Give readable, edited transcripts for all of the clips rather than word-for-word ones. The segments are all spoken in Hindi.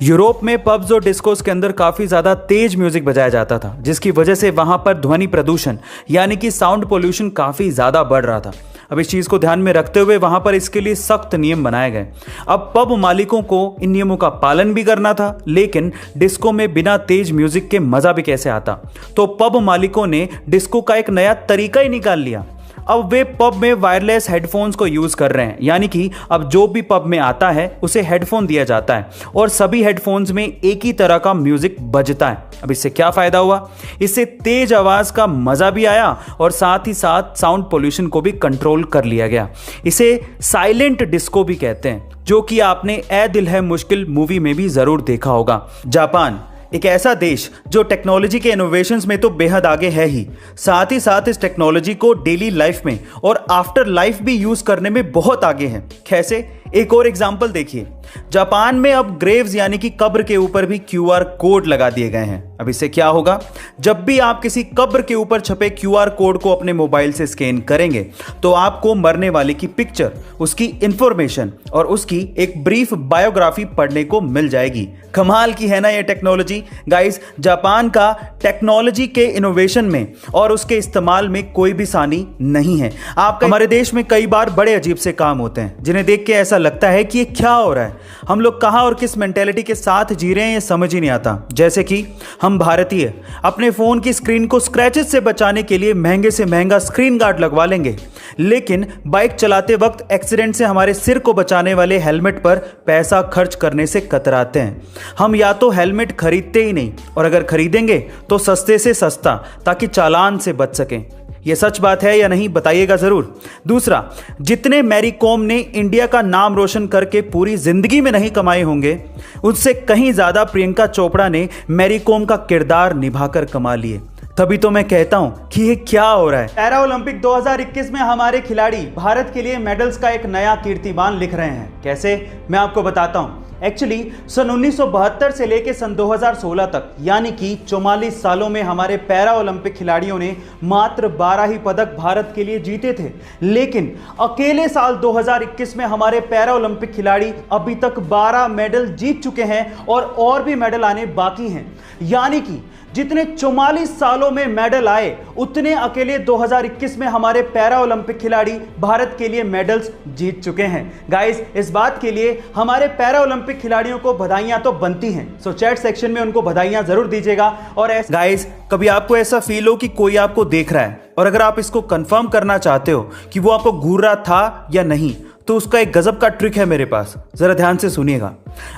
यूरोप में पब्स और डिस्कोस के अंदर काफी ज्यादा तेज म्यूजिक बजाया जाता था, जिसकी वजह से वहां पर ध्वनि प्रदूषण यानी कि साउंड पोल्यूशन काफी ज्यादा बढ़ रहा था। अब इस चीज को ध्यान में रखते हुए वहां पर इसके लिए सख्त नियम बनाए गए। अब पब मालिकों को इन नियमों का पालन भी करना था, लेकिन डिस्को में बिना तेज म्यूजिक के मजा भी कैसे आता। तो पब मालिकों ने डिस्को का एक नया तरीका ही निकाल लिया। अब वे पब में वायरलेस हेडफोन्स को यूज कर रहे हैं, यानी कि अब जो भी पब में आता है उसे हेडफोन दिया जाता है और सभी हेडफोन्स में एक ही तरह का म्यूजिक बजता है। अब इससे क्या फायदा हुआ? इससे तेज आवाज का मजा भी आया और साथ ही साथ साउंड पोल्यूशन को भी कंट्रोल कर लिया गया। इसे साइलेंट डिस्को भी कहते हैं, जो कि आपने ए दिल है मुश्किल मूवी में भी जरूर देखा होगा। जापान एक ऐसा देश जो टेक्नोलॉजी के इनोवेशंस में तो बेहद आगे है ही, साथ ही साथ इस टेक्नोलॉजी को डेली लाइफ में और आफ्टर लाइफ भी यूज करने में बहुत आगे है। कैसे? एक और एग्जांपल देखिए। जापान में अब ग्रेव्स यानी कि कब्र के ऊपर भी क्यूआर कोड लगा दिए गए हैं। अब इससे क्या होगा? जब भी आप किसी कब्र के ऊपर छपे क्यूआर कोड को अपने मोबाइल से स्कैन करेंगे तो आपको मरने वाले की पिक्चर, उसकी इंफॉर्मेशन और उसकी एक ब्रीफ बायोग्राफी पढ़ने को मिल जाएगी। कमाल की है ना ये टेक्नोलॉजी। गाइस, जापान का टेक्नोलॉजी के इनोवेशन में और उसके इस्तेमाल में कोई भी सानी नहीं है। आपका हमारे देश में कई बार बड़े अजीब से काम होते हैं जिन्हें देख के ऐसा लगता है कि ये क्या हो रहा है। हम लोग कहां और किस मेंटेलिटी के साथ जी रहे हैं ये समझ ही नहीं आता। जैसे कि हम भारतीय अपने फोन की स्क्रीन को स्क्रैचेस से बचाने के लिए महंगे से महंगा स्क्रीन गार्ड लगवा लेंगे, लेकिन बाइक चलाते वक्त एक्सीडेंट से हमारे सिर को बचाने वाले हेलमेट पर पैसा खर्च करने से कतराते हैं। हम या तो हेलमेट खरीदते ही नहीं, और अगर खरीदेंगे तो सस्ते से सस्ता, ताकि चालान से बच सकें। यह सच बात है या नहीं बताइएगा जरूर। दूसरा, जितने मैरी कॉम ने इंडिया का नाम रोशन करके पूरी जिंदगी में नहीं कमाए होंगे, उससे कहीं ज्यादा प्रियंका चोपड़ा ने मैरी कॉम का किरदार निभाकर कमा लिए। तभी तो मैं कहता हूं कि ये क्या हो रहा है। पैरा ओलंपिक 2021 में हमारे खिलाड़ी भारत के लिए मेडल्स का एक नया कीर्तिमान लिख रहे हैं। कैसे? मैं आपको बताता हूं। एक्चुअली सन 1972 से लेकर सन 2016 तक, यानी कि 44 सालों में हमारे पैरा ओलंपिक खिलाड़ियों ने मात्र 12 ही पदक भारत के लिए जीते थे। लेकिन अकेले साल 2021 में हमारे पैरा ओलंपिक खिलाड़ी अभी तक 12 मेडल जीत चुके हैं और भी मेडल आने बाकी हैं। यानी कि जितने 44 सालों में मेडल आए, उतने अकेले 2021 में हमारे पैरा ओलंपिक खिलाड़ी भारत के लिए मेडल्स जीत चुके हैं। गाइस, इस बात के लिए हमारे पैरा ओलंपिक खिलाड़ियों को बधाइयां तो बनती हैं, सो चैट सेक्शन में उनको बधाइयां जरूर दीजिएगा। और गाइस, कभी आपको ऐसा फील हो कि कोई आपको देख रहा है, और अगर आप इसको कंफर्म करना चाहते हो कि वो आपको घूर रहा था या नहीं, तो उसका एक गजब का ट्रिक है मेरे पास। जरा ध्यान से सुनिएगा।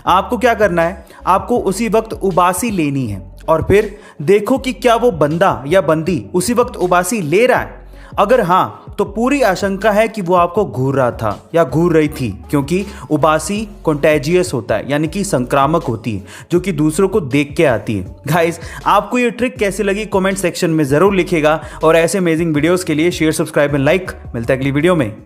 आपको क्या करना है, आपको उसी वक्त उबासी लेनी है और फिर देखो कि क्या वो बंदा या बंदी उसी वक्त उबासी ले रहा है। अगर हाँ, तो पूरी आशंका है कि वो आपको घूर रहा था या घूर रही थी, क्योंकि उबासी कंटेजियस होता है, यानी कि संक्रामक होती है, जो कि दूसरों को देख के आती है। गाइस, आपको ये ट्रिक कैसी लगी कमेंट सेक्शन में जरूर लिखिएगा, और ऐसे अमेजिंग वीडियोस के लिए शेयर, सब्सक्राइब एंड लाइक। मिलता है अगली वीडियो में।